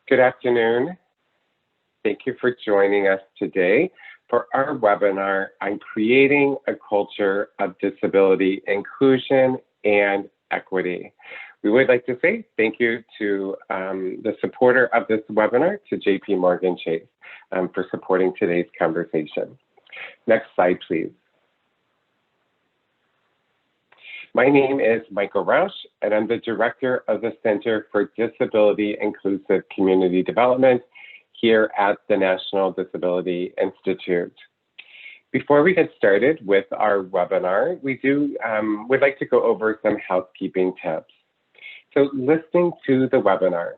Good afternoon. Thank you for joining us today for our webinar on creating a culture of disability inclusion and equity. We would like to say thank you to the supporter of this webinar, to JP Morgan Chase, for supporting today's conversation. Next slide, please. My name is Michael Rausch, and I'm the director of the Center for Disability Inclusive Community Development here at the National Disability Institute. Before we get started with our webinar, we'd like to go over some housekeeping tips. So listening to the webinar,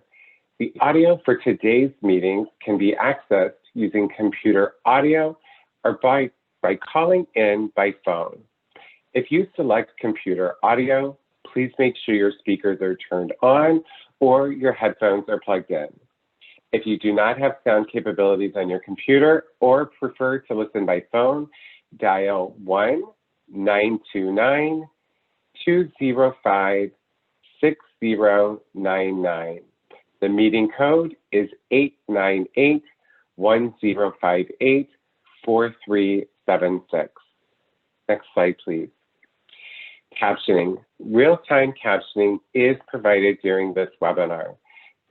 the audio for today's meetings can be accessed using computer audio or by calling in by phone. If you select computer audio, please make sure your speakers are turned on or your headphones are plugged in. If you do not have sound capabilities on your computer or prefer to listen by phone, dial 1-929-205-6099. The meeting code is 898-1058-4376. Next slide, please. Captioning. Real-time captioning is provided during this webinar.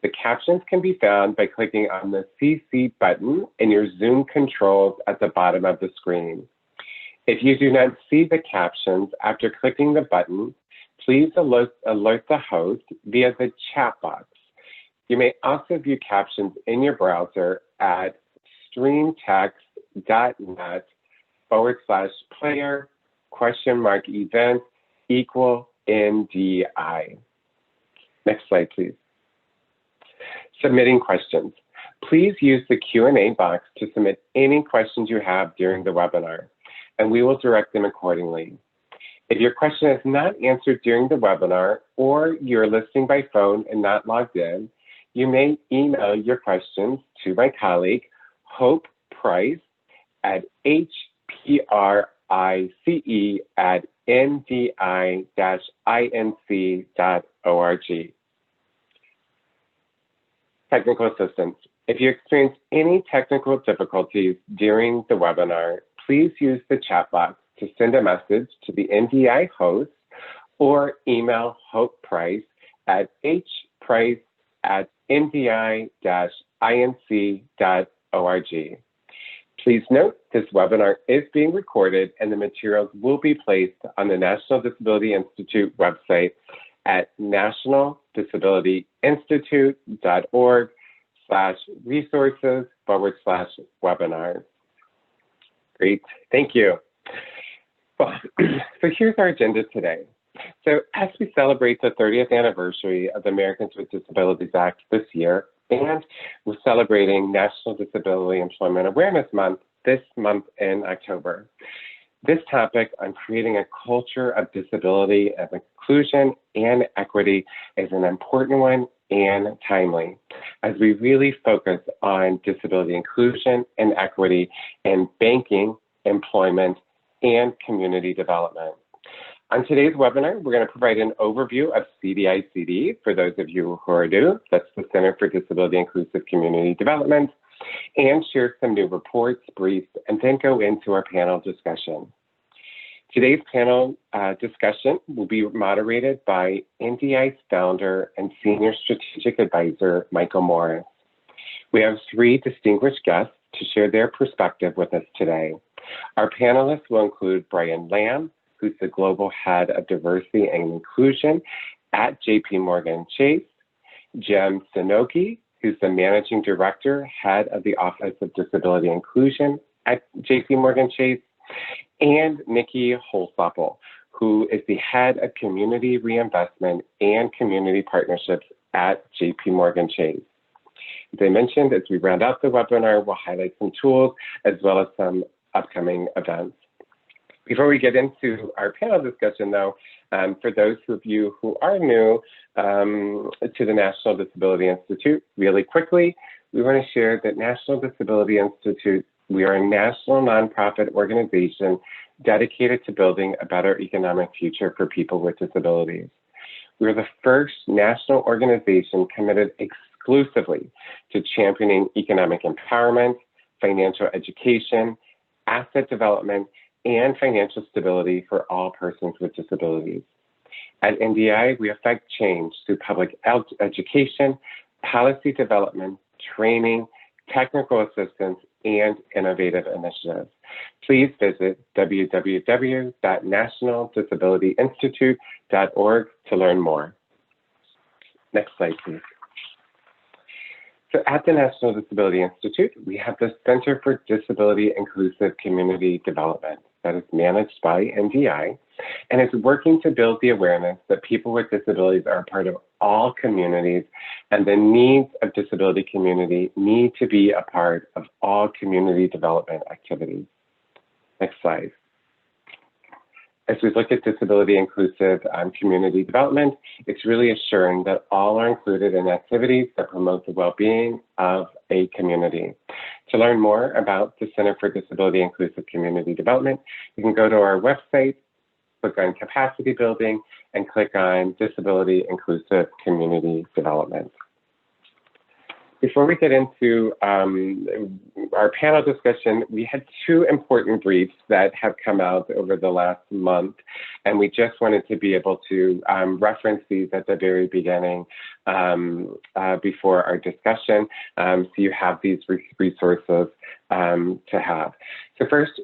The captions can be found by clicking on the CC button in your Zoom controls at the bottom of the screen. If you do not see the captions after clicking the button, please alert the host via the chat box. You may also view captions in your browser at streamtext.net/player?event =NDI. Next slide, please. Submitting questions. Please use the Q&A box to submit any questions you have during the webinar, and we will direct them accordingly. If your question is not answered during the webinar or you're listening by phone and not logged in, you may email your questions to my colleague, Hope Price, at hprice@ndi-inc.org. Technical assistance. If you experience any technical difficulties during the webinar, please use the chat box to send a message to the NDI host or email Hope Price at hprice@ndi-inc.org. Please note this webinar is being recorded and the materials will be placed on the National Disability Institute website at nationaldisabilityinstitute.org/resources/webinars. Great, thank you. Well, so here's our agenda today. So as we celebrate the 30th anniversary of the Americans with Disabilities Act this year, and we're celebrating National Disability Employment Awareness Month this month in October. This topic on creating a culture of disability, of inclusion, and equity is an important one and timely, as we really focus on disability inclusion and equity in banking, employment, and community development. On today's webinar, we're going to provide an overview of CDICD for those of you who are new. That's the Center for Disability Inclusive Community Development, and share some new reports, briefs, and then go into our panel discussion. Today's panel discussion will be moderated by NDI's founder and Senior Strategic Advisor, Michael Morris. We have three distinguished guests to share their perspective with us today. Our panelists will include Brian Lamb, who's the Global Head of Diversity and Inclusion at JP Morgan Chase, Jem Sanoki, who's the Managing Director, Head of the Office of Disability Inclusion at JP Morgan Chase, and Nikki Holsopple, who is the Head of Community Reinvestment and Community Partnerships at JP Morgan Chase. As I mentioned, as we round out the webinar, we'll highlight some tools as well as some upcoming events. Before we get into our panel discussion, though, for those of you who are new to the National Disability Institute, really quickly, we want to share that National Disability Institute, we are a national nonprofit organization dedicated to building a better economic future for people with disabilities. We're the first national organization committed exclusively to championing economic empowerment, financial education, asset development, and financial stability for all persons with disabilities. At NDI, we affect change through public education, policy development, training, technical assistance, and innovative initiatives. Please visit www.nationaldisabilityinstitute.org to learn more. Next slide, please. So at the National Disability Institute, we have the Center for Disability Inclusive Community Development that is managed by NDI, and is working to build the awareness that people with disabilities are a part of all communities, and the needs of disability community need to be a part of all community development activities. Next slide. As we look at disability inclusive community development, it's really assuring that all are included in activities that promote the well-being of a community. To learn more about the Center for Disability Inclusive Community Development, you can go to our website, click on capacity building, and click on disability inclusive community development. Before we get into our panel discussion, we had two important briefs that have come out over the last month, and we just wanted to be able to reference these at the very beginning before our discussion, so you have these resources to have. So first,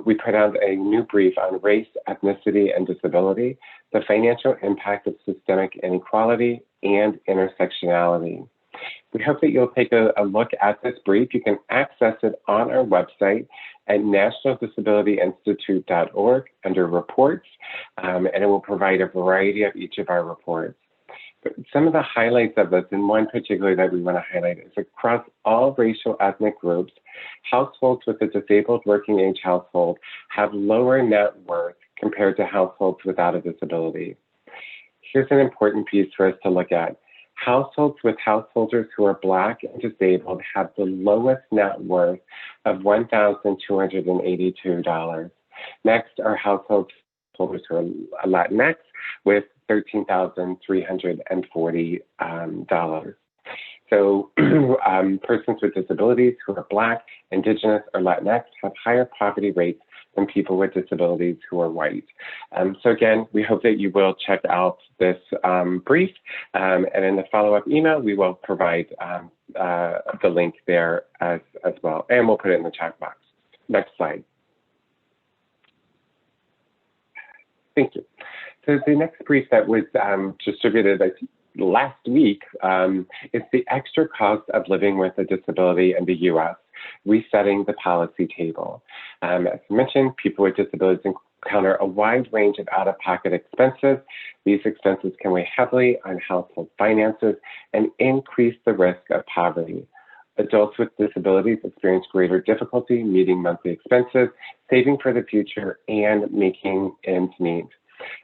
we put out a new brief on race, ethnicity, and disability, the financial impact of systemic inequality and intersectionality. We hope that you'll take a look at this brief. You can access it on our website at nationaldisabilityinstitute.org under reports, and it will provide a variety of each of our reports. But some of the highlights of this, and one particular that we want to highlight, is across all racial ethnic groups, households with a disabled working age household have lower net worth compared to households without a disability. Here's an important piece for us to look at. Households with householders who are Black and disabled have the lowest net worth of $1,282. Next are households who are Latinx with $13,340. So persons with disabilities who are Black, Indigenous, or Latinx have higher poverty rates than people with disabilities who are white. So again, we hope that you will check out this brief, and in the follow-up email, we will provide the link there as well, and we'll put it in the chat box. Next slide. Thank you. So the next brief that was distributed, I think, last week is the extra cost of living with a disability in the U.S., resetting the policy table. As mentioned, people with disabilities encounter a wide range of out-of-pocket expenses. These expenses can weigh heavily on household finances and increase the risk of poverty. Adults with disabilities experience greater difficulty meeting monthly expenses, saving for the future, and making ends meet.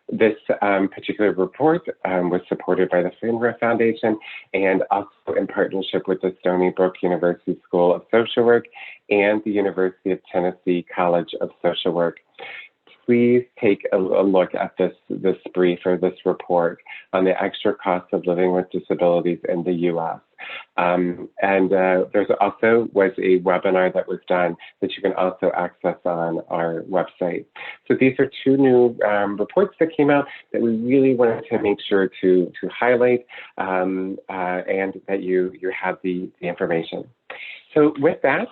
This particular report was supported by the FINRA Foundation and also in partnership with the Stony Brook University School of Social Work and the University of Tennessee College of Social Work. Please take a look at this brief or this report on the extra cost of living with disabilities in the U.S. There's also was a webinar that was done that you can also access on our website. So these are two new reports that came out that we really wanted to make sure to highlight and that you have the information. So with that,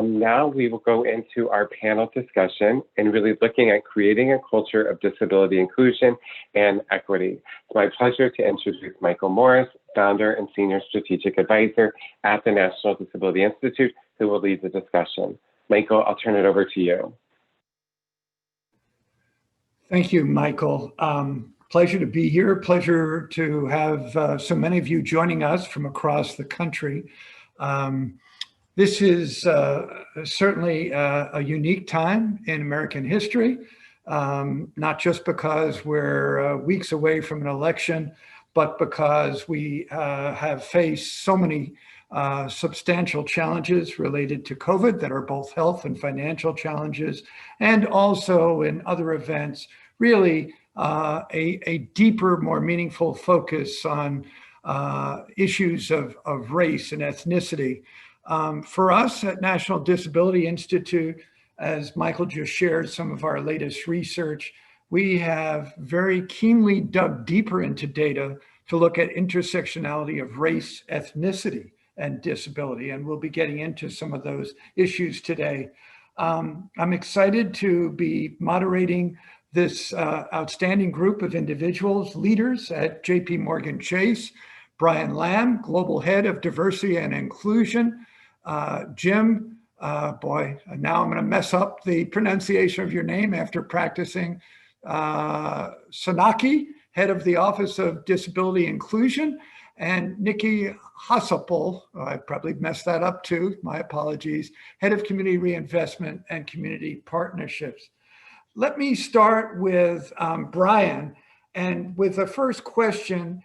now we will go into our panel discussion and really looking at creating a culture of disability inclusion and equity. It's my pleasure to introduce Michael Morris, founder and senior strategic advisor at the National Disability Institute, who will lead the discussion. Michael, I'll turn it over to you. Thank you, Michael. Pleasure to be here. Pleasure to have so many of you joining us from across the country. This is certainly a unique time in American history, not just because we're weeks away from an election, but because we have faced so many substantial challenges related to COVID that are both health and financial challenges, and also in other events, really a deeper, more meaningful focus on issues of race and ethnicity. For us at National Disability Institute, as Michael just shared some of our latest research, we have very keenly dug deeper into data to look at intersectionality of race, ethnicity, and disability. And we'll be getting into some of those issues today. I'm excited to be moderating this outstanding group of individuals, leaders at JP Morgan Chase. Brian Lamb, Global Head of Diversity and Inclusion. Jim, boy, now I'm going to mess up the pronunciation of your name after practicing. Sanaki, Head of the Office of Disability Inclusion, and Nikki Hassapol, I probably messed that up too, my apologies, Head of Community Reinvestment and Community Partnerships. Let me start with Brian, and with the first question,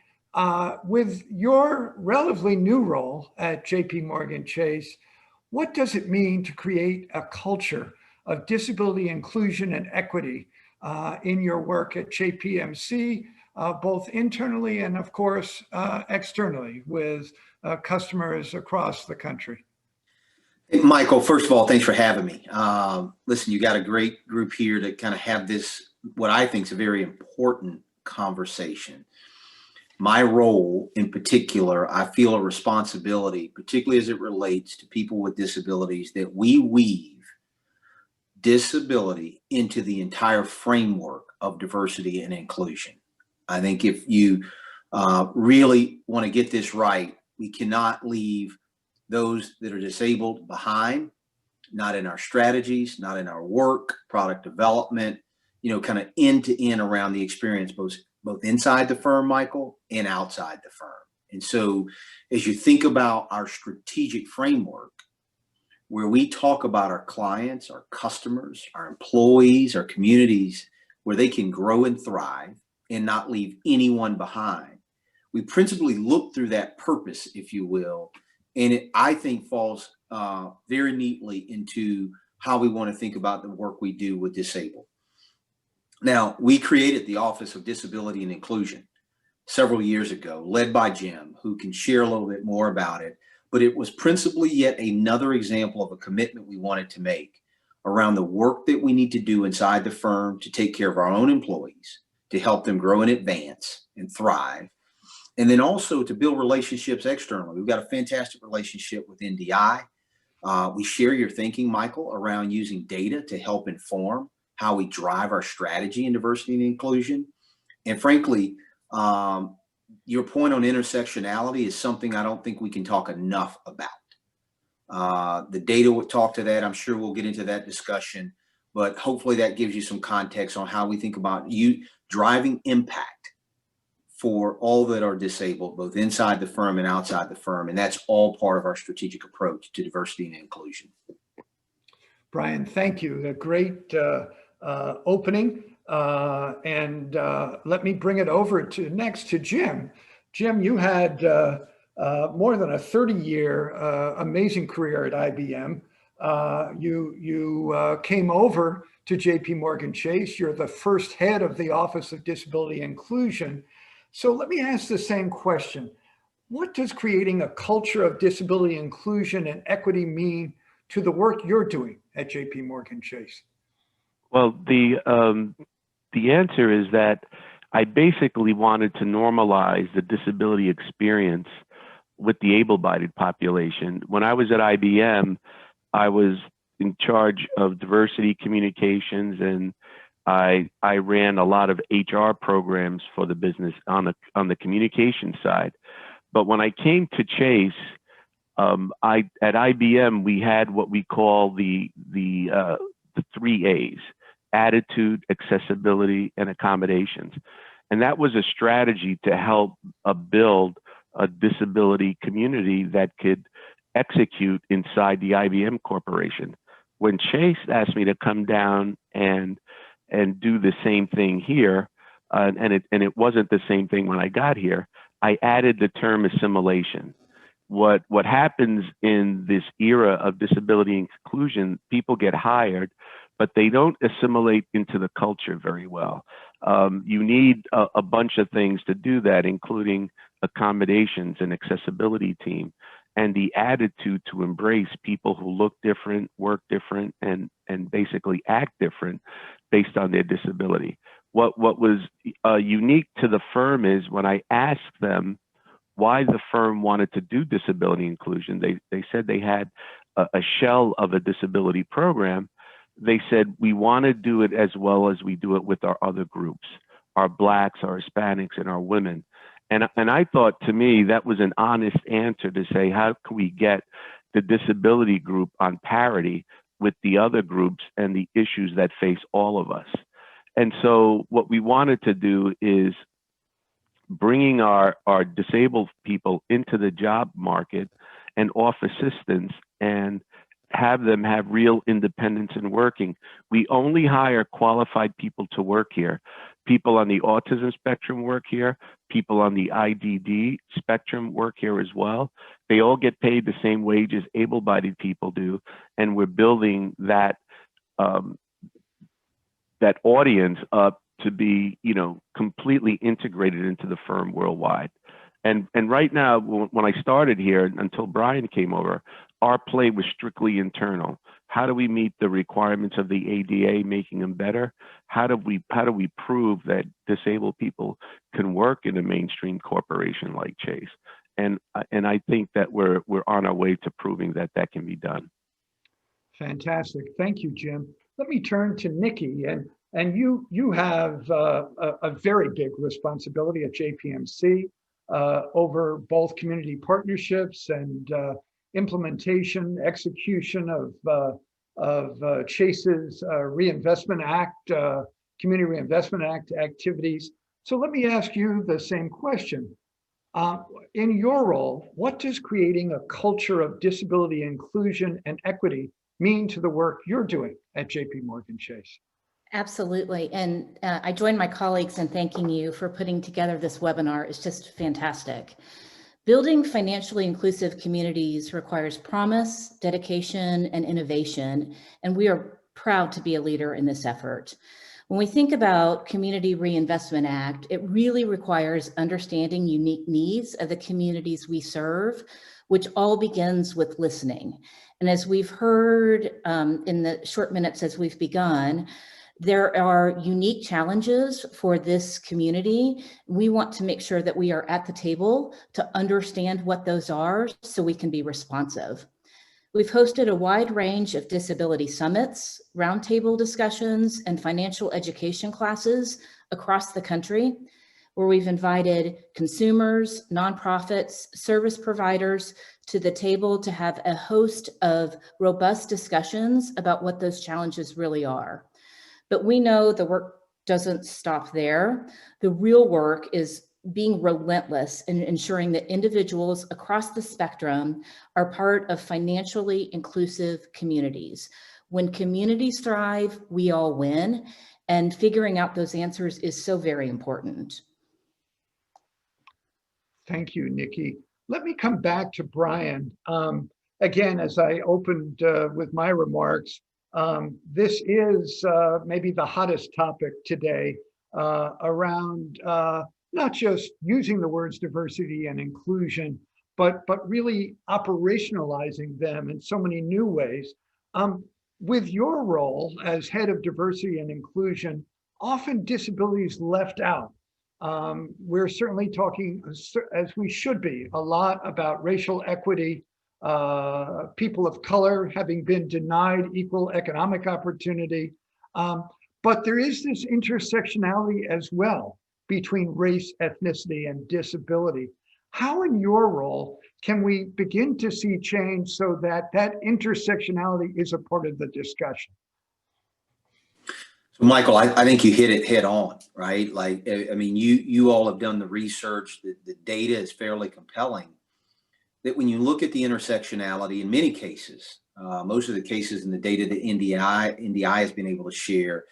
with your relatively new role at JP Morgan Chase, what does it mean to create a culture of disability inclusion and equity in your work at JPMC, both internally and of course, externally with customers across the country? Hey, Michael, first of all, thanks for having me. Listen, you got a great group here to kind of have this, what I think is a very important conversation. My role in particular, I feel a responsibility, particularly as it relates to people with disabilities, that we weave disability into the entire framework of diversity and inclusion. I think if you really want to get this right, we cannot leave those that are disabled behind, not in our strategies, not in our work, product development, kind of end to end around the experience, both inside the firm, Michael, and outside the firm. And so as you think about our strategic framework, where we talk about our clients, our customers, our employees, our communities, where they can grow and thrive and not leave anyone behind, we principally look through that purpose, if you will, and it, I think, falls very neatly into how we want to think about the work we do with disabled. Now, we created the Office of Disability and Inclusion several years ago, led by Jim, who can share a little bit more about it. But it was principally yet another example of a commitment we wanted to make around the work that we need to do inside the firm to take care of our own employees, to help them grow and advance and thrive, and then also to build relationships externally. We've got a fantastic relationship with NDI. We share your thinking, Michael, around using data to help inform how we drive our strategy in diversity and inclusion. And frankly, your point on intersectionality is something I don't think we can talk enough about. The data will talk to that. I'm sure we'll get into that discussion, but hopefully that gives you some context on how we think about you driving impact for all that are disabled, both inside the firm and outside the firm. And that's all part of our strategic approach to diversity and inclusion. Brian, thank you. A great opening. Let me bring it over next to Jim. Jim, you had more than a 30-year amazing career at IBM. You came over to JP Morgan Chase. You're the first head of the Office of Disability Inclusion. So let me ask the same question. What does creating a culture of disability inclusion and equity mean to the work you're doing at JP Morgan Chase? Well, the answer is that I basically wanted to normalize the disability experience with the able-bodied population. When I was at IBM, I was in charge of diversity communications, and I ran a lot of HR programs for the business on the communication side. But when I came to Chase, at IBM, we had what we call the 3 A's: attitude, accessibility, and accommodations. And that was a strategy to help build a disability community that could execute inside the IBM corporation. When Chase asked me to come down and do the same thing here, and it wasn't the same thing when I got here, I added the term assimilation. What happens in this era of disability inclusion, people get hired, but they don't assimilate into the culture very well. You need a bunch of things to do that, including accommodations and accessibility team, and the attitude to embrace people who look different, work different, and basically act different based on their disability. What was unique to the firm is when I asked them why the firm wanted to do disability inclusion, they said they had a shell of a disability program. They said, we want to do it as well as we do it with our other groups, our Blacks, our Hispanics, and our women. And I thought, to me, that was an honest answer to say, how can we get the disability group on parity with the other groups and the issues that face all of us? And so what we wanted to do is bringing our disabled people into the job market and offer assistance and have them have real independence in working. We only hire qualified people to work here. People on the autism spectrum work here. People on the IDD spectrum work here as well. They all get paid the same wages able-bodied people do, and we're building that that audience up to be, completely integrated into the firm worldwide. And right now, when I started here, until Brian came over, our play was strictly internal. How do we meet the requirements of the ADA, making them better? How do we prove that disabled people can work in a mainstream corporation like Chase? And I think that we're on our way to proving that that can be done. Fantastic. Thank you, Jim. Let me turn to Nikki, and you have a very big responsibility at JPMC over both community partnerships and implementation, execution of Chase's Reinvestment Act, Community Reinvestment Act activities. So let me ask you the same question. In your role, what does creating a culture of disability inclusion and equity mean to the work you're doing at JP Morgan Chase? Absolutely. And I join my colleagues in thanking you for putting together this webinar. It's just fantastic. Building financially inclusive communities requires promise, dedication, and innovation, and we are proud to be a leader in this effort. When we think about Community Reinvestment Act, it really requires understanding unique needs of the communities we serve, which all begins with listening. And as we've heard in the short minutes as we've begun, there are unique challenges for this community. We want to make sure that we are at the table to understand what those are so we can be responsive. We've hosted a wide range of disability summits, roundtable discussions, and financial education classes across the country, where we've invited consumers, nonprofits, service providers to the table to have a host of robust discussions about what those challenges really are. But we know the work doesn't stop there. The real work is being relentless in ensuring that individuals across the spectrum are part of financially inclusive communities. When communities thrive, we all win, and figuring out those answers is so very important. Thank you, Nikki. Let me come back to Brian. Again, as I opened with my remarks, this is maybe the hottest topic today around not just using the words diversity and inclusion, but really operationalizing them in so many new ways. With your role as head of diversity and inclusion, often disability is left out. We're certainly talking, as we should be, a lot about racial equity, people of color having been denied equal economic opportunity. But there is this intersectionality as well between race, ethnicity, and disability. How in your role can we begin to see change so that that intersectionality is a part of the discussion? So Michael, I think you hit it head on, right? Like, I mean, you all have done the research, the data is fairly compelling, that when you look at the intersectionality in many cases, most of the cases in the data that NDI has been able to share,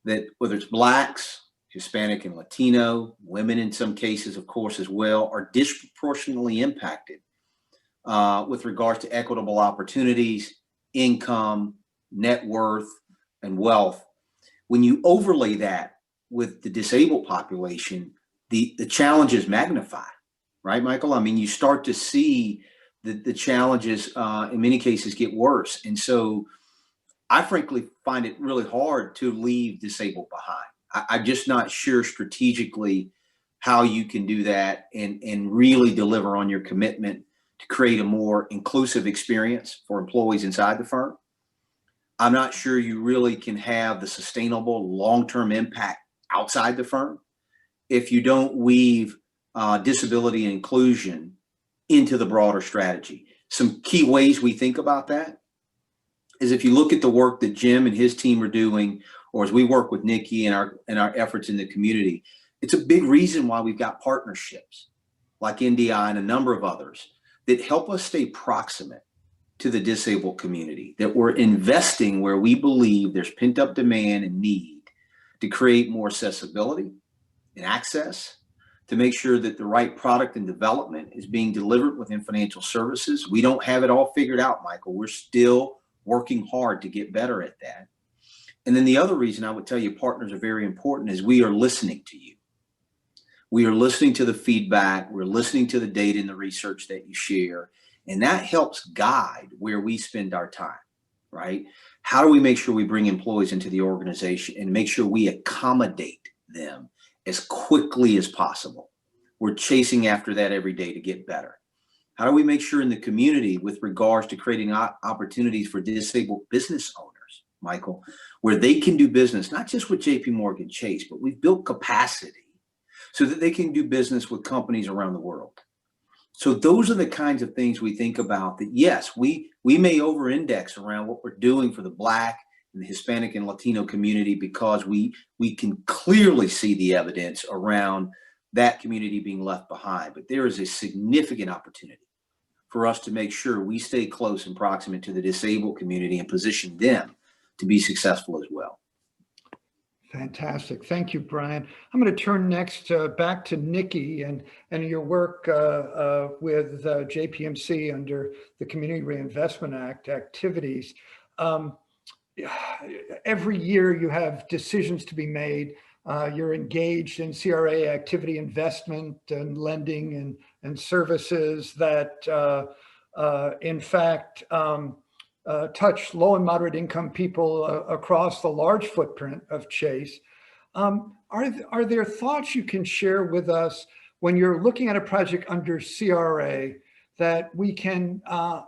that whether it's Blacks, Hispanic and Latino, women in some cases, of course, as well, are disproportionately impacted with regards to equitable opportunities, income, net worth, and wealth. When you overlay that with the disabled population, the challenge is magnified, right, Michael? I mean, you start to see the challenges in many cases get worse. And so I frankly find it really hard to leave disabled behind. I'm just not sure strategically how you can do that and really deliver on your commitment to create a more inclusive experience for employees inside the firm. I'm not sure you really can have the sustainable long-term impact outside the firm if you don't weave disability and inclusion into the broader strategy. Some key ways we think about that is if you look at the work that Jim and his team are doing, or as we work with Nikki and our efforts in the community, it's a big reason why we've got partnerships like NDI and a number of others that help us stay proximate to the disabled community, that we're investing where we believe there's pent up demand and need to create more accessibility and access, to make sure that the right product and development is being delivered within financial services. We don't have it all figured out, Michael. We're still working hard to get better at that. And then the other reason I would tell you partners are very important is we are listening to you. We are listening to the feedback. We're listening to the data and the research that you share. And that helps guide where we spend our time, right? How do we make sure we bring employees into the organization and make sure we accommodate them as quickly as possible? We're chasing after that every day to get better. How do we make sure in the community with regards to creating opportunities for disabled business owners, Michael, where they can do business, not just with JP Morgan Chase, but we've built capacity so that they can do business with companies around the world. So those are the kinds of things we think about that, yes, we may over-index around what we're doing for the Black and the Hispanic and Latino community because we can clearly see the evidence around that community being left behind. But there is a significant opportunity for us to make sure we stay close and proximate to the disabled community and position them to be successful as well. Fantastic. Thank you, Brian. I'm going to turn next back to Nikki and your work with JPMC under the Community Reinvestment Act activities. Every year you have decisions to be made. You're engaged in CRA activity investment and lending and services that in fact touch low and moderate income people across the large footprint of Chase. Are there thoughts you can share with us when you're looking at a project under CRA that we can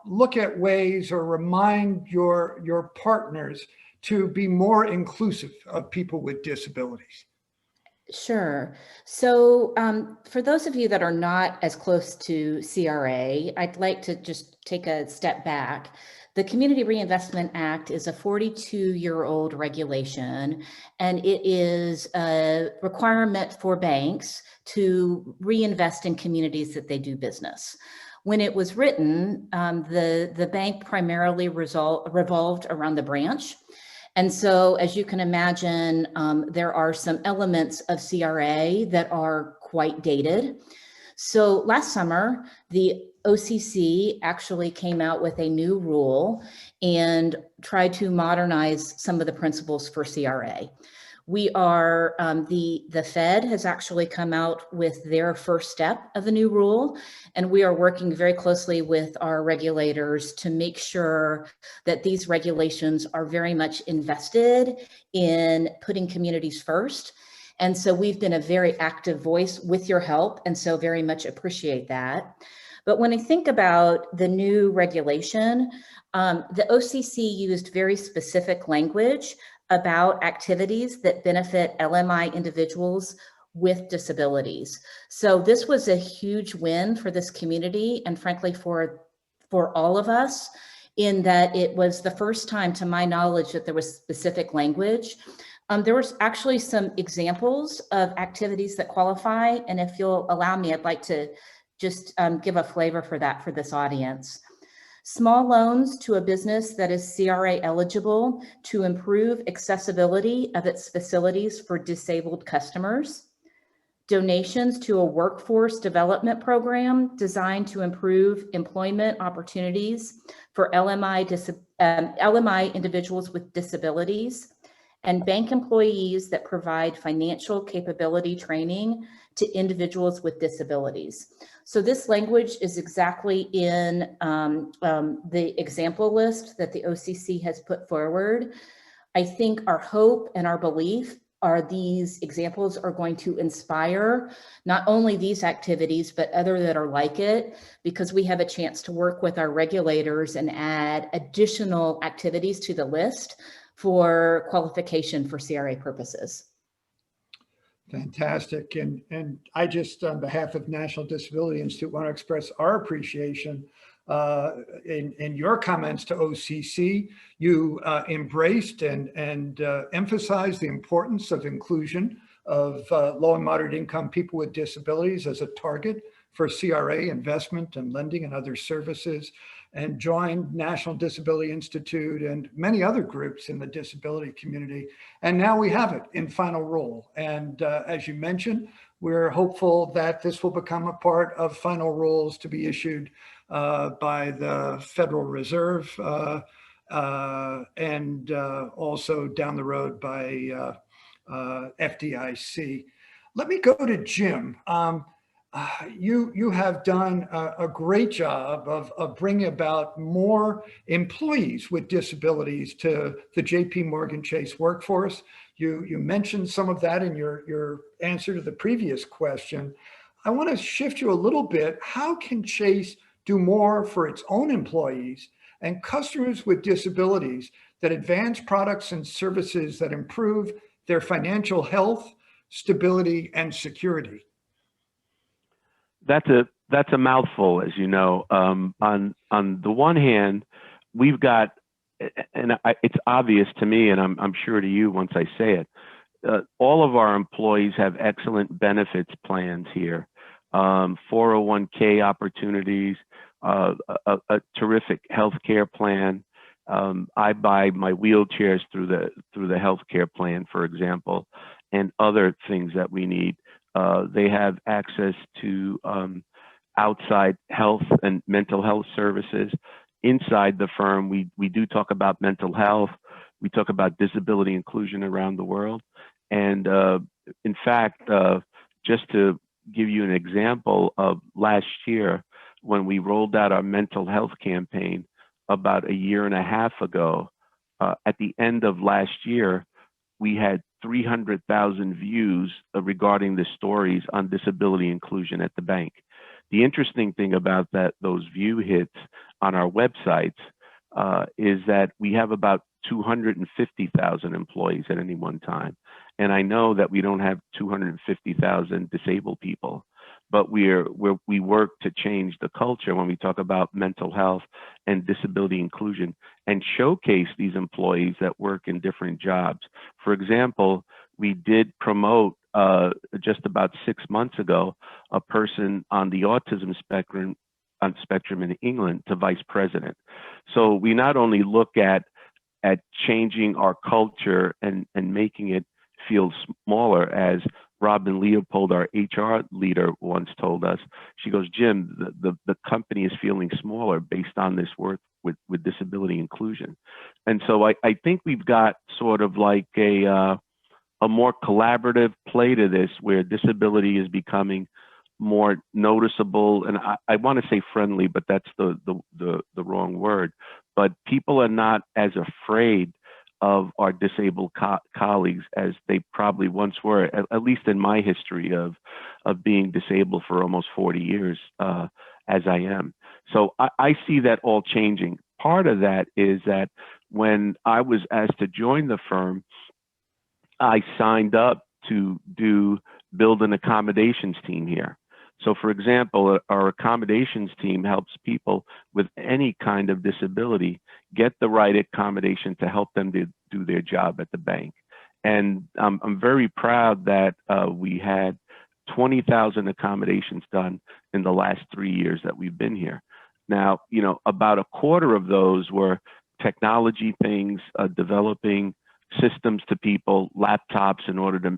look at ways or remind your partners to be more inclusive of people with disabilities? Sure. So for those of you that are not as close to CRA, I'd like to just take a step back. The Community Reinvestment Act is a 42-year-old regulation, and it is a requirement for banks to reinvest in communities that they do business. When it was written, the bank primarily revolved around the branch. And so, as you can imagine, there are some elements of CRA that are quite dated. So last summer, the OCC actually came out with a new rule and tried to modernize some of the principles for CRA. We are, the Fed has actually come out with their first step of the new rule, and we are working very closely with our regulators to make sure that these regulations are very much invested in putting communities first. And so we've been a very active voice with your help, and so very much appreciate that. But when I think about the new regulation, the OCC used very specific language about activities that benefit LMI individuals with disabilities. So this was a huge win for this community and frankly for all of us, in that it was the first time to my knowledge that there was specific language. There was actually some examples of activities that qualify, and if you'll allow me, I'd like to just give a flavor for that for this audience. Small loans to a business that is CRA eligible to improve accessibility of its facilities for disabled customers. Donations to a workforce development program designed to improve employment opportunities for LMI individuals with disabilities. and bank employees that provide financial capability training to individuals with disabilities. So this language is exactly in the example list that the OCC has put forward. I think our hope and our belief are these examples are going to inspire not only these activities, but other that are like it, because we have a chance to work with our regulators and add additional activities to the list for qualification for CRA purposes. Fantastic. And I just, on behalf of National Disability Institute, want to express our appreciation in your comments to OCC. You embraced and emphasized the importance of inclusion of low and moderate income people with disabilities as a target for CRA investment and lending and other services, and joined National Disability Institute and many other groups in the disability community. And now we have it in final rule. And as you mentioned, we're hopeful that this will become a part of final rules to be issued by the Federal Reserve and also down the road by FDIC. Let me go to Jim. You have done a great job of bringing about more employees with disabilities to the JP Morgan Chase workforce. You mentioned some of that in your answer to the previous question. I want to shift you a little bit. How can Chase do more for its own employees and customers with disabilities that advance products and services that improve their financial health, stability, and security? That's a mouthful, as you know. On the one hand, we've got, and it's obvious to me, and I'm sure to you once I say it, all of our employees have excellent benefits plans here, 401k opportunities, a terrific healthcare plan. I buy my wheelchairs through the healthcare plan, for example, and other things that we need. They have access to outside health and mental health services. Inside the firm, we do talk about mental health. We talk about disability inclusion around the world. And in fact, just to give you an example of last year, when we rolled out our mental health campaign about a year and a half ago, at the end of last year, we had 300,000 views regarding the stories on disability inclusion at the bank. The interesting thing about those view hits on our websites is that we have about 250,000 employees at any one time. And I know that we don't have 250,000 disabled people, but we work to change the culture when we talk about mental health and disability inclusion and showcase these employees that work in different jobs. For example, we did promote just about 6 months ago a person on the autism spectrum in England to vice president. So we not only look at changing our culture and making it feel smaller, as Robin Leopold, our HR leader, once told us. She goes, Jim, the company is feeling smaller based on this work with disability inclusion. And so I think we've got sort of like a more collaborative play to this, where disability is becoming more noticeable. And I want to say friendly, but that's the wrong word. But people are not as afraid of our disabled colleagues as they probably once were, at least in my history of being disabled for almost 40 years, as I am. So I see that all changing. Part of that is that when I was asked to join the firm, I signed up to build an accommodations team here. So for example, our accommodations team helps people with any kind of disability get the right accommodation to help them to do their job at the bank. And I'm very proud that we had 20,000 accommodations done in the last 3 years that we've been here. Now, you know, about a quarter of those were technology things, developing systems to people, laptops, in order to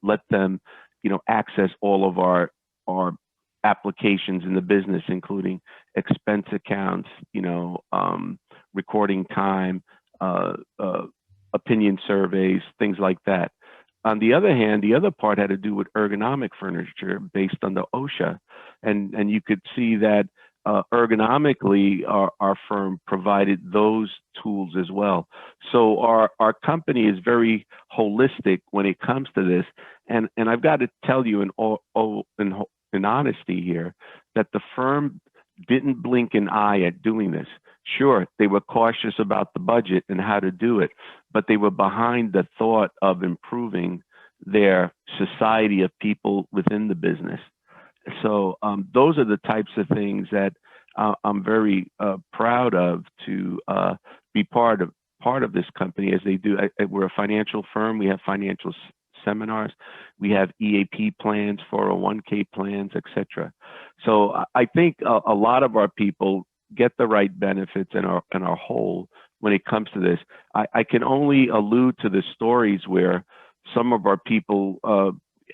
let them, you know, access all of our applications in the business, including expense accounts, you know, recording time, opinion surveys, things like that. On the other hand, the other part had to do with ergonomic furniture based on the OSHA. And you could see that ergonomically, our firm provided those tools as well. So our company is very holistic when it comes to this. And I've got to tell you in honesty here that the firm didn't blink an eye at doing this. Sure, they were cautious about the budget and how to do it, but they were behind the thought of improving their society of people within the business. So those are the types of things that I'm very proud of to be part of this company as they do. We're a financial firm. We have financial seminars. We have EAP plans, 401k plans, etc. So I think a lot of our people get the right benefits and are whole when it comes to this. I can only allude to the stories where some of our people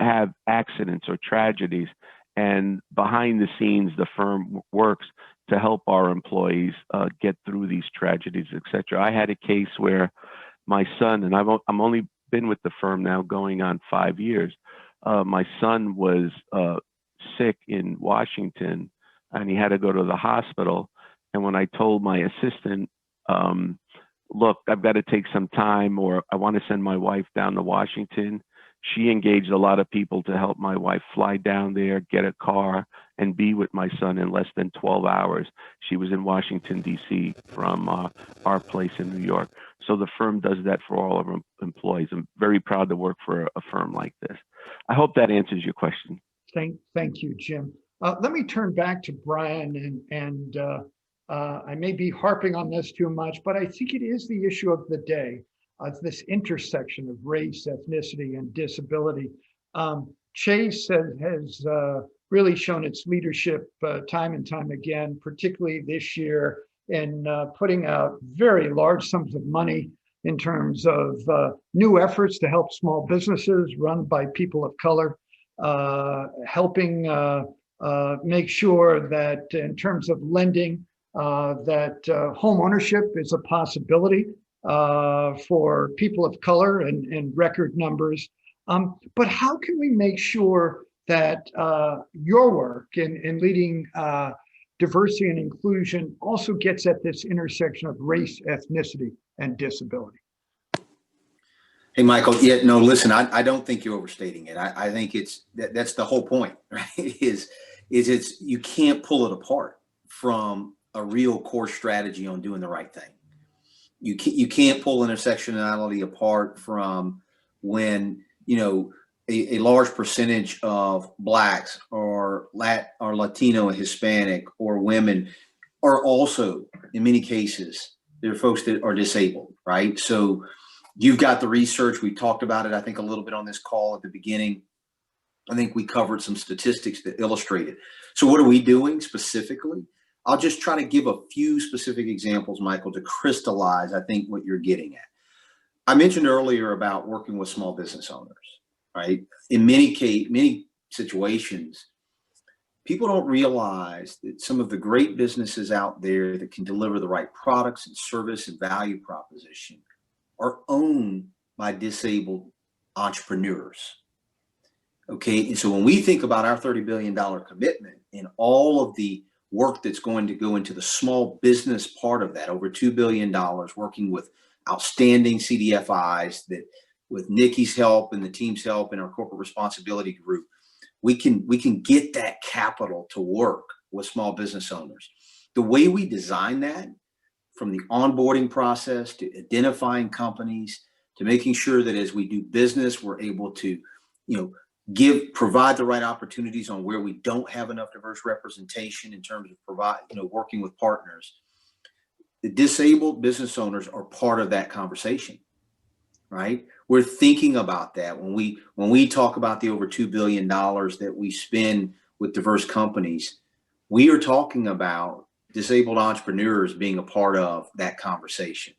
have accidents or tragedies, and behind the scenes, the firm works to help our employees get through these tragedies, etc. I had a case where my son, and I'm only been with the firm now going on 5 years. My son was sick in Washington, and he had to go to the hospital. And when I told my assistant, look, I've got to take some time, or I want to send my wife down to Washington, she engaged a lot of people to help my wife fly down there, get a car, and be with my son in less than 12 hours. She was in Washington, D.C. from our place in New York. So the firm does that for all of our employees. I'm very proud to work for a firm like this. I hope that answers your question. Thank you, Jim. Let me turn back to Brian, and I may be harping on this too much, but I think it is the issue of the day. This intersection of race, ethnicity, and disability. Chase has really shown its leadership time and time again, particularly this year, in putting out very large sums of money in terms of new efforts to help small businesses run by people of color, helping make sure that in terms of lending, that home ownership is a possibility for people of color in record numbers. But how can we make sure that your work in leading diversity and inclusion also gets at this intersection of race, ethnicity, and disability? Hey, Michael, yeah, no, listen, I don't think you're overstating it. I think that's the whole point, right? Is it's, you can't pull it apart from a real core strategy on doing the right thing. You can't pull intersectionality apart from when, you know, a large percentage of Blacks or Latino and Hispanic or women are also, in many cases, they're folks that are disabled, right? So you've got the research. We talked about it, I think, a little bit on this call at the beginning. I think we covered some statistics that illustrate it. So what are we doing specifically? I'll just try to give a few specific examples, Michael, to crystallize, I think, what you're getting at. I mentioned earlier about working with small business owners, right? In many situations, people don't realize that some of the great businesses out there that can deliver the right products and service and value proposition are owned by disabled entrepreneurs. Okay, and so when we think about our $30 billion commitment and all of the work that's going to go into the small business part of that, over $2 billion, working with outstanding CDFIs that, with Nikki's help and the team's help and our corporate responsibility group, we can get that capital to work with small business owners. The way we design that, from the onboarding process to identifying companies to making sure that as we do business, we're able to, you know, provide the right opportunities on where we don't have enough diverse representation in terms of working with partners. The disabled business owners are part of that conversation, right? We're thinking about that when we talk about the over $2 billion that we spend with diverse companies. We are talking about disabled entrepreneurs being a part of that conversation.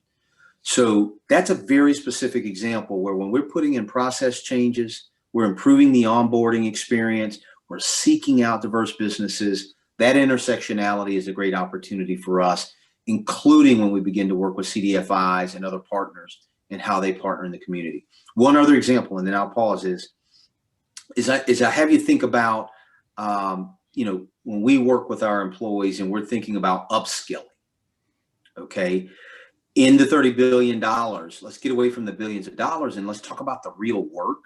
So that's a very specific example where when we're putting in process changes, we're improving the onboarding experience, we're seeking out diverse businesses. That intersectionality is a great opportunity for us, including when we begin to work with CDFIs and other partners and how they partner in the community. One other example, and then I'll pause, is I have you think about, you know, when we work with our employees and we're thinking about upskilling, okay? In the $30 billion, let's get away from the billions of dollars and let's talk about the real work.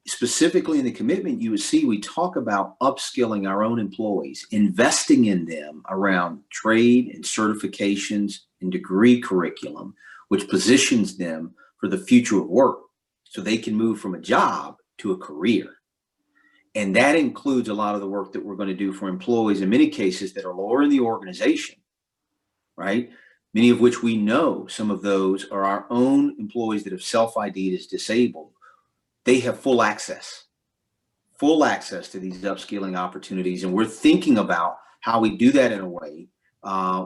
Specifically in the commitment, you would see we talk about upskilling our own employees, investing in them around trade and certifications and degree curriculum, which positions them for the future of work so they can move from a job to a career. And that includes a lot of the work that we're going to do for employees in many cases that are lower in the organization, right? Many of which we know, some of those are our own employees that have self-ID'd as disabled. They have full access to these upskilling opportunities. And we're thinking about how we do that in a way,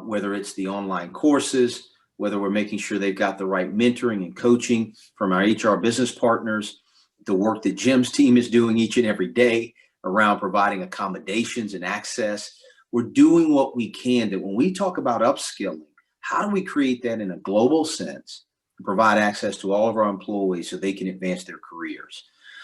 whether it's the online courses, whether we're making sure they've got the right mentoring and coaching from our HR business partners, the work that Jim's team is doing each and every day around providing accommodations and access. We're doing what we can that when we talk about upskilling, how do we create that in a global sense and provide access to all of our employees so they can advance their careers?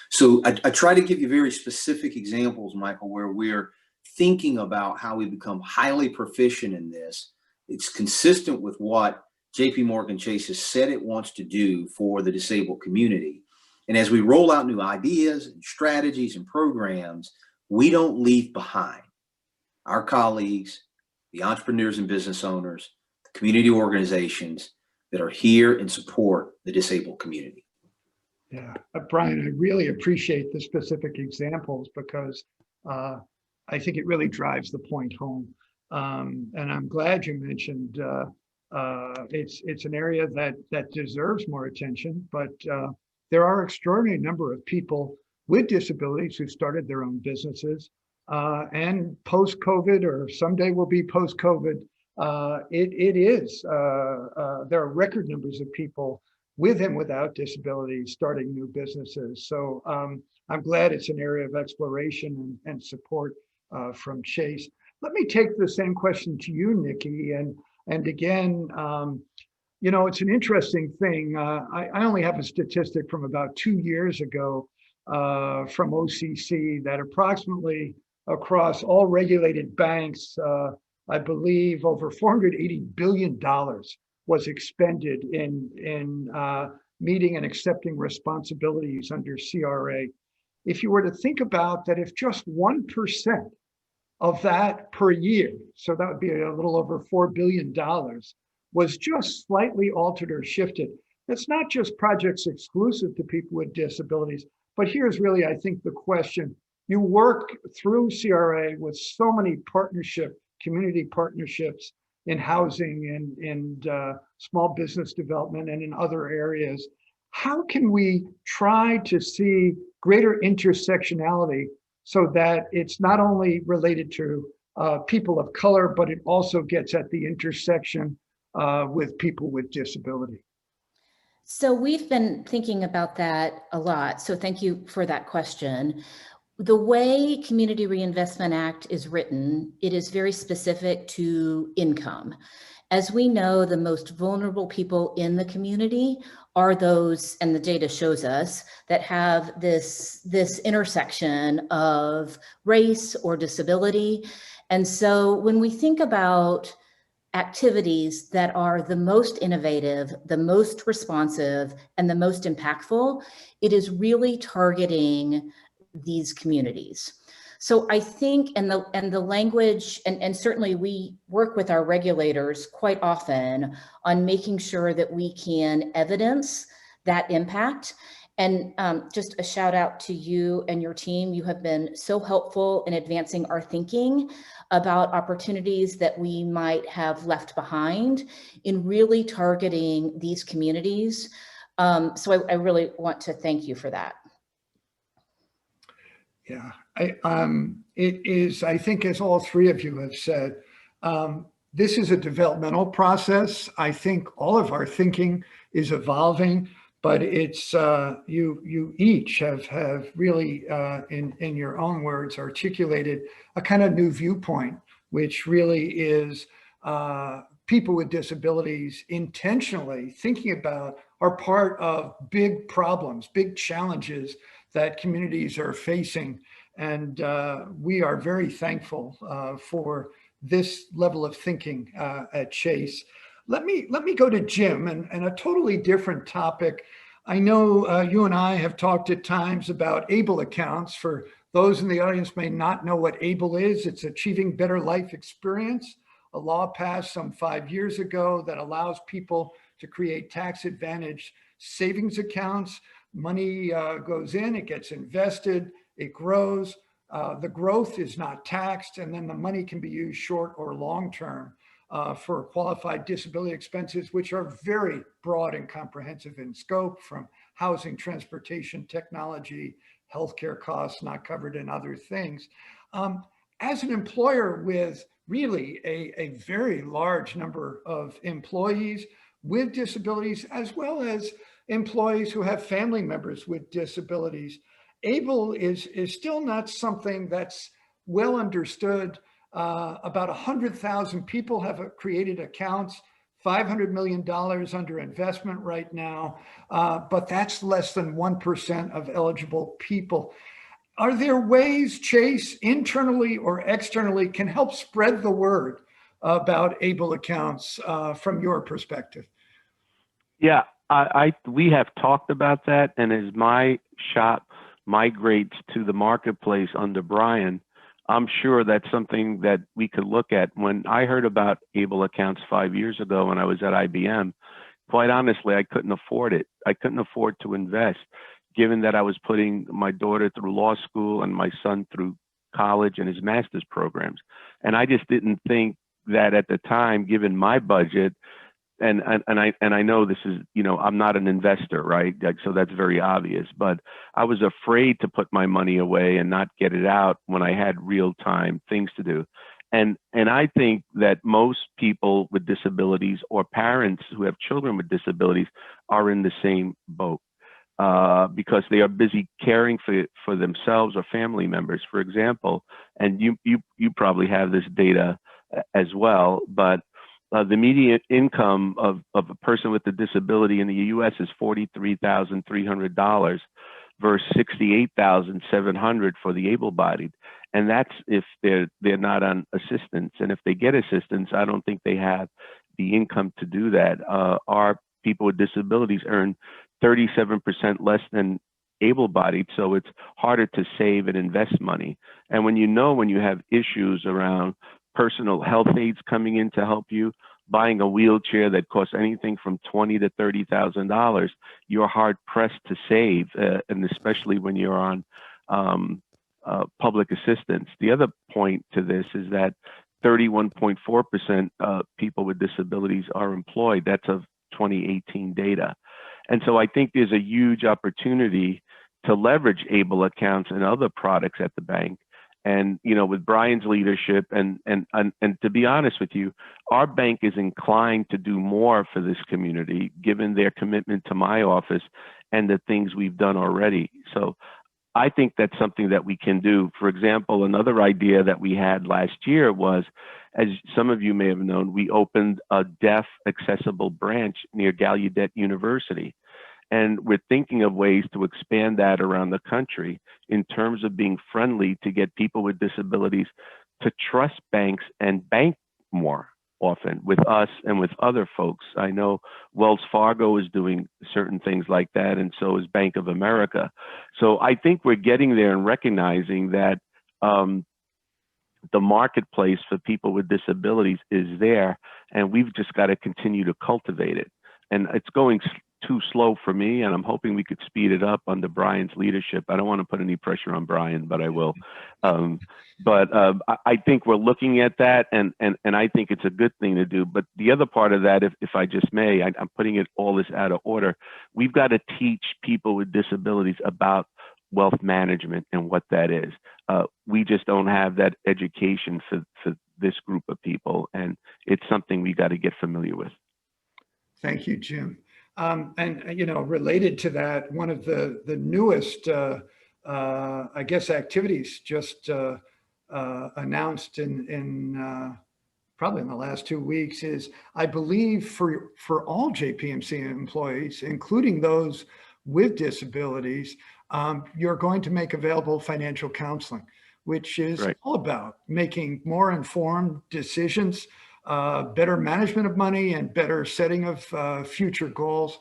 So I try to give you very specific examples, Michael, where we're thinking about how we become highly proficient in this. It's consistent with what JP Morgan Chase has said it wants to do for the disabled community. And as we roll out new ideas and strategies and programs, we don't leave behind our colleagues, the entrepreneurs and business owners, the community organizations that are here and support the disabled community. Yeah, Brian, I really appreciate the specific examples because I think it really drives the point home. And I'm glad you mentioned it's an area that deserves more attention, but there are an extraordinary number of people with disabilities who started their own businesses and post-COVID, or someday will be post-COVID, there are record numbers of people with and without disabilities starting new businesses. So I'm glad it's an area of exploration and support from Chase. Let me take the same question to you, Nikki. And again, you know, it's an interesting thing. I only have a statistic from about 2 years ago from OCC that approximately across all regulated banks, I believe over $480 billion was expended in meeting and accepting responsibilities under CRA. If you were to think about that, if just 1% of that per year, so that would be a little over $4 billion, was just slightly altered or shifted. It's not just projects exclusive to people with disabilities, but here's really, I think, the question. You work through CRA with so many community partnerships in housing and small business development and in other areas. How can we try to see greater intersectionality so that it's not only related to people of color, but it also gets at the intersection with people with disability? So we've been thinking about that a lot. So thank you for that question. The way Community Reinvestment Act is written, it is very specific to income. As we know, the most vulnerable people in the community are those, and the data shows us, that have this intersection of race or disability. And so when we think about activities that are the most innovative, the most responsive, and the most impactful, it is really targeting these communities. So I think, and the language, and certainly we work with our regulators quite often on making sure that we can evidence that impact. And just a shout out to you and your team. You have been so helpful in advancing our thinking about opportunities that we might have left behind in really targeting these communities. So I really want to thank you for that. Yeah, it is, I think, as all three of you have said, this is a developmental process. I think all of our thinking is evolving, but it's you each have really, in your own words, articulated a kind of new viewpoint, which really is people with disabilities intentionally thinking about are part of big problems, big challenges that communities are facing. And we are very thankful for this level of thinking at Chase. Let me go to Jim and a totally different topic. I know you and I have talked at times about ABLE accounts. For those in the audience may not know what ABLE is, it's Achieving Better Life Experience, a law passed some 5 years ago that allows people to create tax-advantaged savings accounts. Money goes in, it gets invested, it grows. The growth is not taxed, and then the money can be used short or long-term for qualified disability expenses, which are very broad and comprehensive in scope, from housing, transportation, technology, healthcare costs not covered, and other things. As an employer with really a very large number of employees with disabilities, as well as employees who have family members with disabilities, ABLE is still not something that's well understood. About 100,000 people have created accounts, $500 million under investment right now, but that's less than 1% of eligible people. Are there ways Chase, internally or externally, can help spread the word about ABLE accounts from your perspective? Yeah, we have talked about that, and as my shop migrates to the marketplace under Brian, I'm sure that's something that we could look at. When I heard about ABLE accounts 5 years ago when I was at IBM, quite honestly, I couldn't afford it. I couldn't afford to invest, given that I was putting my daughter through law school and my son through college and his master's programs. And I just didn't think that at the time, given my budget, and I know this is, you know, I'm not an investor, right? Like, so that's very obvious, but I was afraid to put my money away and not get it out when I had real time things to do. And I think that most people with disabilities or parents who have children with disabilities are in the same boat because they are busy caring for themselves or family members, for example. And you probably have this data as well, but the median income of a person with a disability in the U.S. is $43,300 versus $68,700 for the able-bodied, and that's if they're not on assistance. And if they get assistance, I don't think they have the income to do that. Our people with disabilities earn 37% less than able-bodied, so it's harder to save and invest money. And when you have issues around personal health aides coming in to help you, buying a wheelchair that costs anything from $20,000 to $30,000, you're hard pressed to save, and especially when you're on public assistance. The other point to this is that 31.4% people with disabilities are employed. That's of 2018 data. And so I think there's a huge opportunity to leverage ABLE accounts and other products at the bank. And, you know, with Brian's leadership and to be honest with you, our bank is inclined to do more for this community, given their commitment to my office and the things we've done already. So I think that's something that we can do. For example, another idea that we had last year was, as some of you may have known, we opened a deaf accessible branch near Gallaudet University. And we're thinking of ways to expand that around the country in terms of being friendly to get people with disabilities to trust banks and bank more often with us and with other folks. I know Wells Fargo is doing certain things like that, and so is Bank of America. So I think we're getting there and recognizing that the marketplace for people with disabilities is there, and we've just got to continue to cultivate it. And it's going too slow for me, and I'm hoping we could speed it up under Brian's leadership. I don't want to put any pressure on Brian, but I will. I think we're looking at that, and I think it's a good thing to do. But the other part of that, if I just may, I'm putting all this out of order. We've got to teach people with disabilities about wealth management and what that is. We just don't have that education for this group of people, and it's something we got to get familiar with. Thank you, Jim. And, you know, related to that, one of the newest, I guess, activities just announced in probably in the last 2 weeks is, I believe for all JPMC employees, including those with disabilities, you're going to make available financial counseling, which is all about making more informed decisions, better management of money, and better setting of future goals.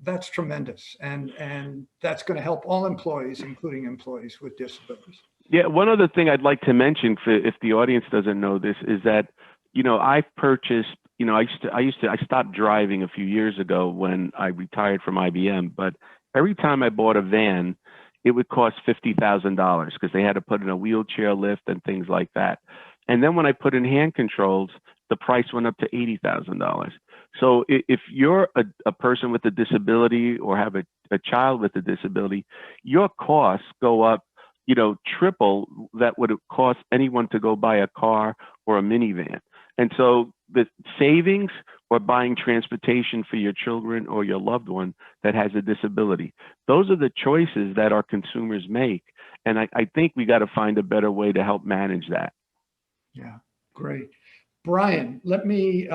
That's tremendous. And that's going to help all employees, including employees with disabilities. Yeah, one other thing I'd like to mention, if the audience doesn't know this, is that, I've purchased, I stopped driving a few years ago when I retired from IBM, but every time I bought a van, it would cost $50,000 because they had to put in a wheelchair lift and things like that. And then when I put in hand controls, the price went up to $80,000. So if you're a person with a disability or have a child with a disability, your costs go up, triple that would cost anyone to go buy a car or a minivan. And so the savings or buying transportation for your children or your loved one that has a disability, those are the choices that our consumers make. And I think we got to find a better way to help manage that. Yeah, great. Brian, let me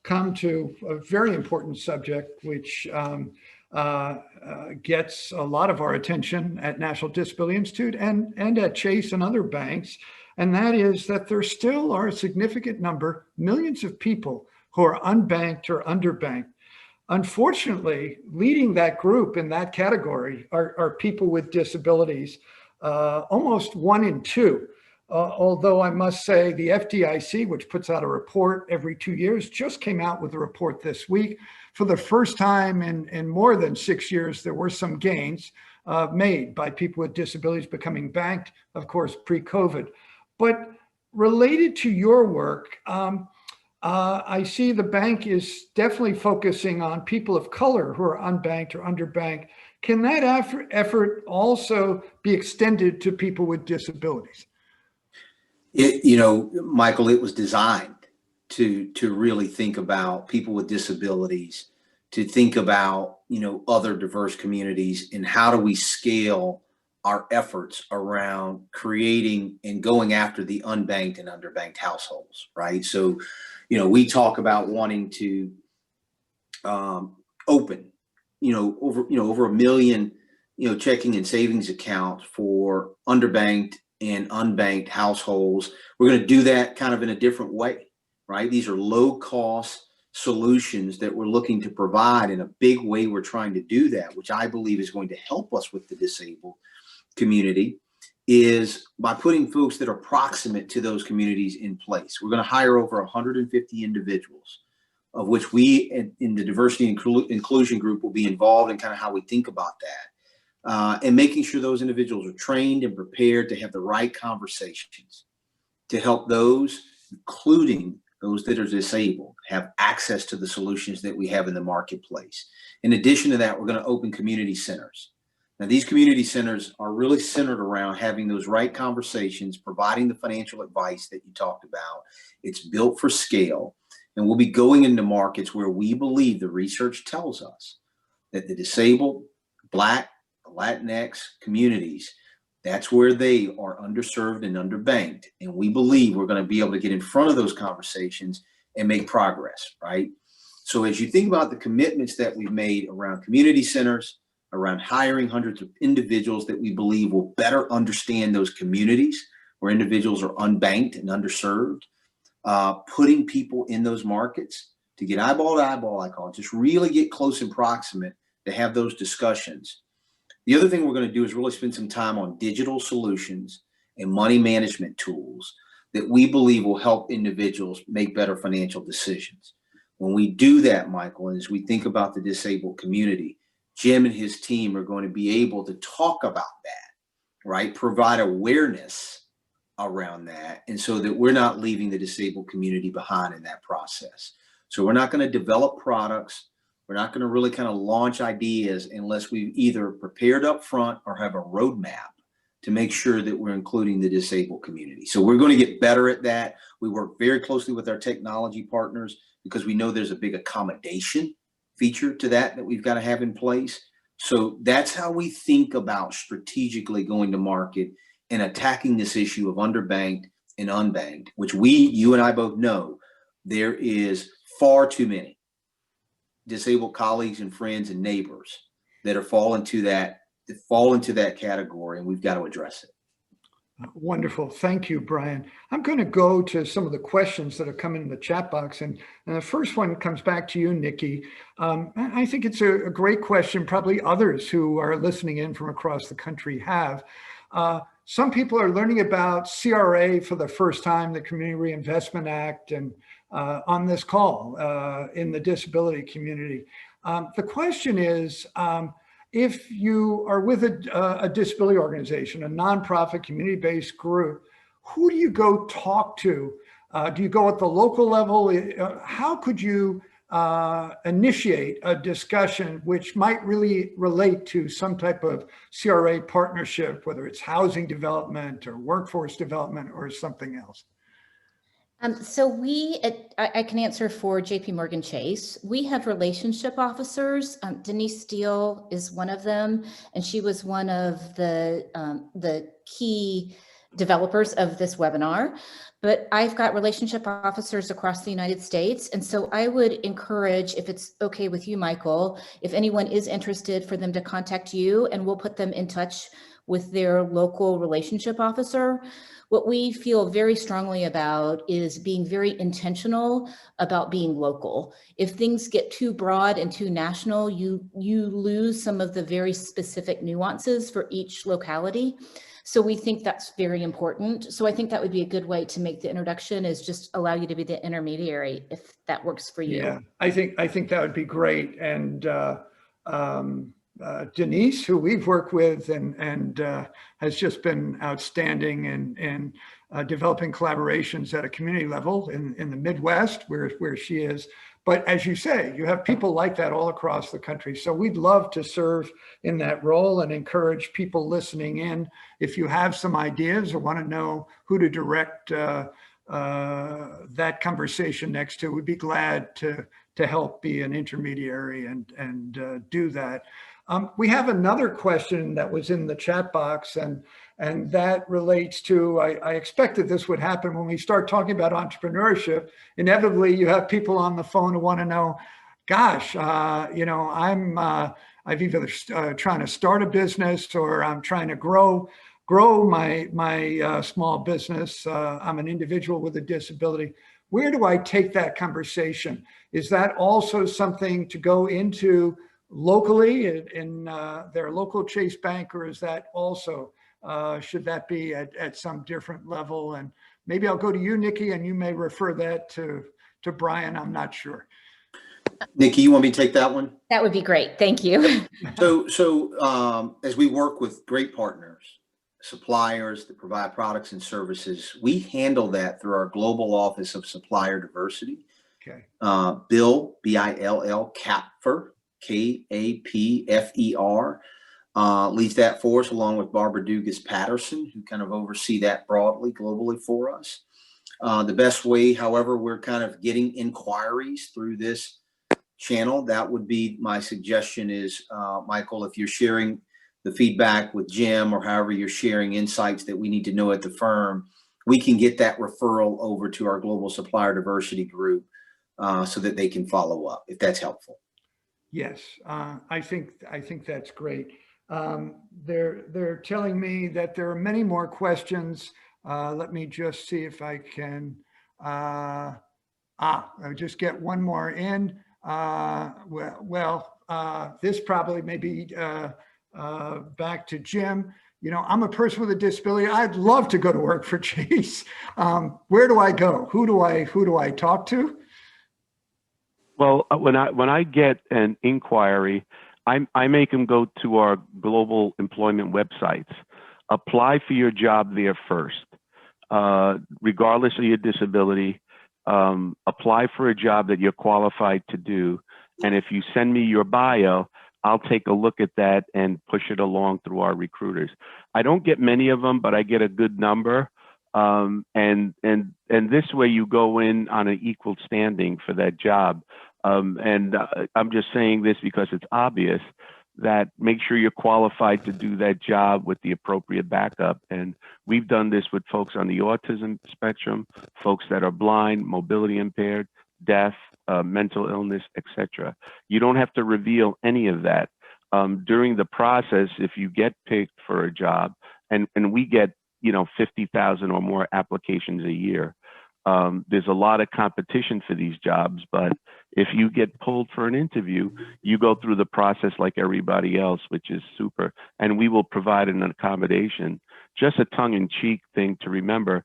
come to a very important subject, which gets a lot of our attention at National Disability Institute and at Chase and other banks. And that is that there still are a significant number, millions of people who are unbanked or underbanked. Unfortunately, leading that group in that category are people with disabilities, almost 1 in 2. Although I must say the FDIC, which puts out a report every 2 years, just came out with a report this week. For the first time in more than 6 years, there were some gains made by people with disabilities becoming banked, of course, pre-COVID. But related to your work, I see the bank is definitely focusing on people of color who are unbanked or underbanked. Can that effort also be extended to people with disabilities? Michael, it was designed to really think about people with disabilities, to think about, other diverse communities, and how do we scale our efforts around creating and going after the unbanked and underbanked households, right? So, we talk about wanting to open, over 1 million, checking and savings accounts for underbanked and unbanked households. We're going to do that kind of in a different way, right? These are low cost solutions that we're looking to provide. In a big way, we're trying to do that, which I believe is going to help us with the disabled community, is by putting folks that are proximate to those communities in place. We're going to hire over 150 individuals, of which we in the diversity and inclusion group will be involved in kind of how we think about that. And making sure those individuals are trained and prepared to have the right conversations to help those, including those that are disabled, have access to the solutions that we have in the marketplace. In addition to that, we're going to open community centers. Now, these community centers are really centered around having those right conversations, providing the financial advice that you talked about. It's built for scale, and we'll be going into markets where we believe the research tells us that the disabled, Black, Latinx communities, that's where they are underserved and underbanked. And we believe we're going to be able to get in front of those conversations and make progress, right? So as you think about the commitments that we've made around community centers, around hiring hundreds of individuals that we believe will better understand those communities where individuals are unbanked and underserved, putting people in those markets to get eyeball to eyeball, I call it, just really get close and proximate to have those discussions. The other thing we're going to do is really spend some time on digital solutions and money management tools that we believe will help individuals make better financial decisions. When we do that, Michael, and as we think about the disabled community, Jim and his team are going to be able to talk about that, right? Provide awareness around that, and so that we're not leaving the disabled community behind in that process. So we're not going to develop products. We're not going to really kind of launch ideas unless we've either prepared up front or have a roadmap to make sure that we're including the disabled community. So we're going to get better at that. We work very closely with our technology partners because we know there's a big accommodation feature to that we've got to have in place. So that's how we think about strategically going to market and attacking this issue of underbanked and unbanked, which you and I both know, there is far too many disabled colleagues and friends and neighbors that fall into that category, and we've got to address it. Wonderful. Thank you, Brian. I'm going to go to some of the questions that have come in the chat box. And the first one comes back to you, Nikki. I think it's a great question. Probably others who are listening in from across the country have. Some people are learning about CRA for the first time, the Community Reinvestment Act, and on this call in the disability community. The question is, if you are with a disability organization, a nonprofit community-based group, who do you go talk to? Do you go at the local level? How could you initiate a discussion which might really relate to some type of CRA partnership, whether it's housing development or workforce development or something else? So I can answer for JP Morgan Chase. We have relationship officers. Denise Steele is one of them, and she was one of the key developers of this webinar. But I've got relationship officers across the United States. And so I would encourage, if it's okay with you, Michael, if anyone is interested, for them to contact you, and we'll put them in touch with their local relationship officer. What we feel very strongly about is being very intentional about being local. If things get too broad and too national, you lose some of the very specific nuances for each locality. So we think that's very important. So I think that would be a good way to make the introduction, is just allow you to be the intermediary, if that works for you. Yeah, I think that would be great. And Denise, who we've worked with and has just been outstanding in developing collaborations at a community level in the Midwest, where she is. But as you say, you have people like that all across the country. So we'd love to serve in that role and encourage people listening in. If you have some ideas or want to know who to direct that conversation next to, we'd be glad to help be an intermediary and do that. We have another question that was in the chat box, and that relates to, I expected this would happen when we start talking about entrepreneurship. Inevitably, you have people on the phone who want to know, gosh, I've either trying to start a business, or I'm trying to grow my small business. I'm an individual with a disability. Where do I take that conversation? Is that also something to go into locally in their local Chase Bank, or is that also, should that be at some different level? And maybe I'll go to you, Nikki, and you may refer that to Brian. I'm not sure. Nikki, you want me to take that one? That would be great. Thank you. So as we work with great partners, suppliers that provide products and services, we handle that through our Global Office of Supplier Diversity. Okay. Bill, B-I-L-L, Kapfer, K-A-P-F-E-R, leads that for us, along with Barbara Dugas Patterson, who kind of oversee that broadly, globally for us. The best way, however, we're kind of getting inquiries through this channel, that would be my suggestion is, Michael, if you're sharing the feedback with Jim, or however you're sharing insights that we need to know at the firm, we can get that referral over to our Global Supplier Diversity group so that they can follow up, if that's helpful. Yes, I think that's great. They're telling me that there are many more questions. Let me just see if I can. I'll just get one more in. This probably may be back to Jim. You know, I'm a person with a disability. I'd love to go to work for Chase. Where do I go? Who do I talk to? Well, when I get an inquiry, I make them go to our global employment websites. Apply for your job there first, regardless of your disability. Apply for a job that you're qualified to do. And if you send me your bio, I'll take a look at that and push it along through our recruiters. I don't get many of them, but I get a good number. And this way you go in on an equal standing for that job. I'm just saying this because it's obvious, that make sure you're qualified to do that job with the appropriate backup. And we've done this with folks on the autism spectrum, folks that are blind, mobility impaired, deaf, mental illness, etc. You don't have to reveal any of that. During the process, if you get picked for a job, and we get 50,000 or more applications a year, there's a lot of competition for these jobs, but if you get pulled for an interview, you go through the process like everybody else, which is super, and we will provide an accommodation. Just a tongue-in-cheek thing to remember,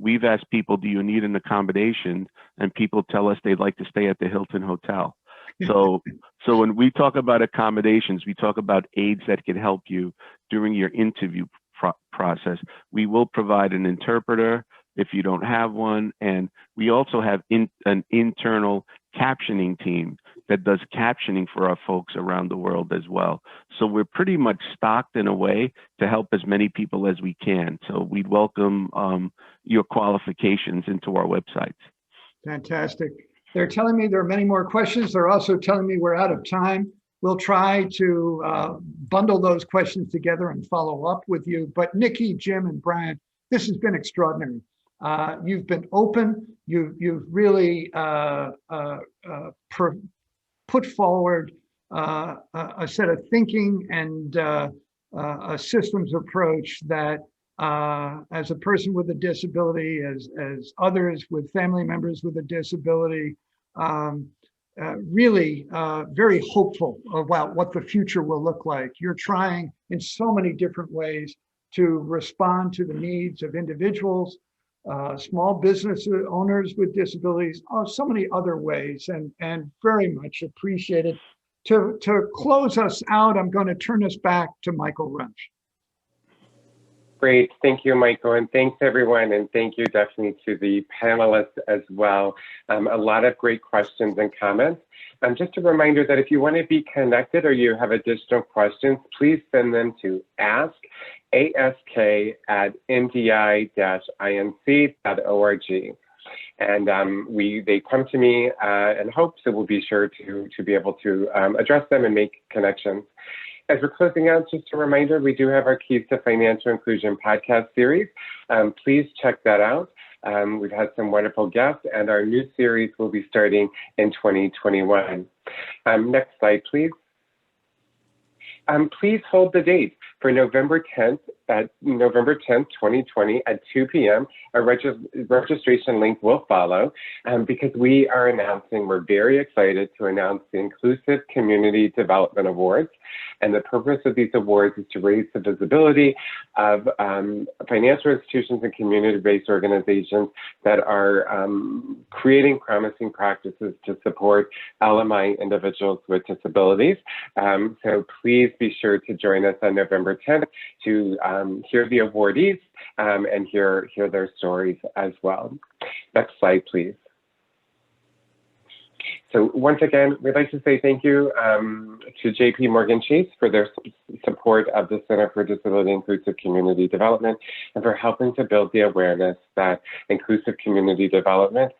we've asked people, do you need an accommodation? And people tell us they'd like to stay at the Hilton Hotel. So when we talk about accommodations, we talk about aids that can help you during your interview process. We will provide an interpreter if you don't have one, and we also have an internal captioning team that does captioning for our folks around the world as well. So we're pretty much stocked in a way to help as many people as we can. So we'd welcome your qualifications into our websites. Fantastic. They're telling me there are many more questions. They're also telling me we're out of time. We'll try to bundle those questions together and follow up with you. But Nikki, Jim, and Brian, this has been extraordinary. You've been open. You've really put forward a set of thinking and a systems approach that, as a person with a disability, as others with family members with a disability, really very hopeful about what the future will look like. You're trying in so many different ways to respond to the needs of individuals, small business owners with disabilities, so many other ways, and very much appreciated. To close us out, I'm going to turn us back to Michael Runch. Great, thank you, Michael, and thanks everyone, and thank you definitely to the panelists as well. A lot of great questions and comments. Just a reminder that if you want to be connected or you have additional questions, please send them to ask@ndi-inc.org. And they come to me in hopes that we'll be sure to be able to address them and make connections. As we're closing out, just a reminder, we do have our Keys to Financial Inclusion podcast series. Please check that out. We've had some wonderful guests, and our new series will be starting in 2021. Next slide, please. Please hold the date for November 10th, 2020 at 2 p.m. A registration link will follow because we're very excited to announce the Inclusive Community Development Awards. And the purpose of these awards is to raise the visibility of financial institutions and community-based organizations that are creating promising practices to support LMI individuals with disabilities. So please be sure to join us on November 10th to hear the awardees and hear their stories as well. Next slide, please. So once again, we'd like to say thank you to JP Morgan Chase for their support of the Center for Disability Inclusive Community Development and for helping to build the awareness that inclusive community development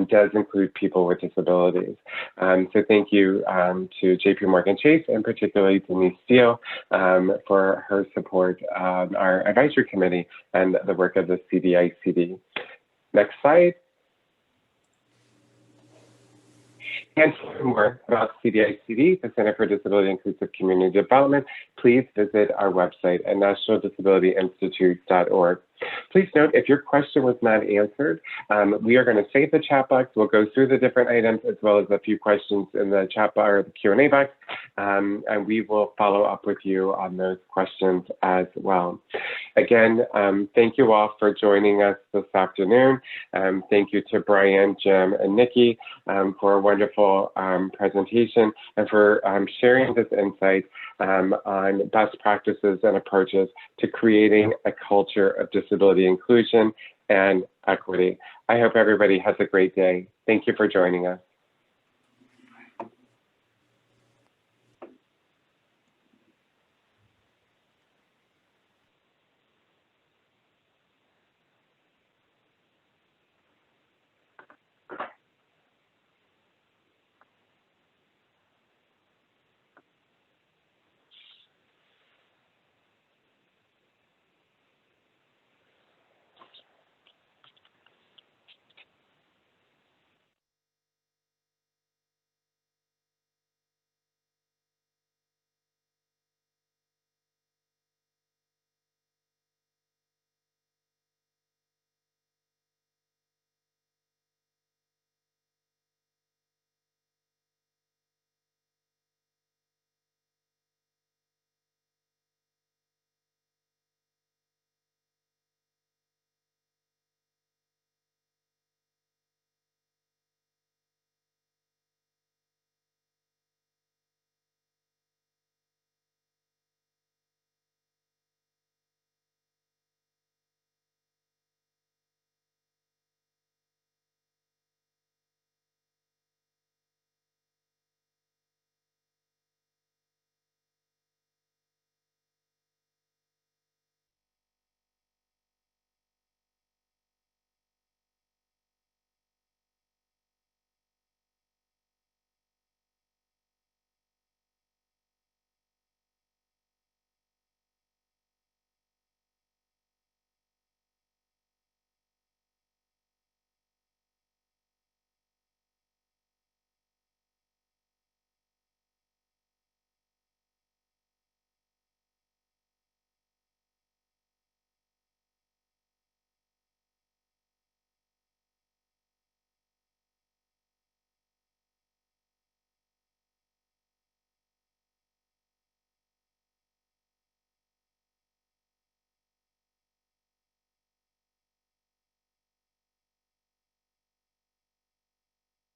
does include people with disabilities. So thank you to JP Morgan Chase and particularly Denise Steele for her support on our advisory committee and the work of the CDICD. Next slide. And to learn more about CDICD, the Center for Disability Inclusive Community Development, please visit our website at nationaldisabilityinstitute.org. Please note, if your question was not answered, we are going to save the chat box. We'll go through the different items as well as a few questions in the chat bar or the Q&A box, and we will follow up with you on those questions as well. Again, thank you all for joining us this afternoon. Thank you to Brian, Jim, and Nikki for a wonderful presentation and for sharing this insight on best practices and approaches to creating a culture of disability inclusion and equity. I hope everybody has a great day. Thank you for joining us.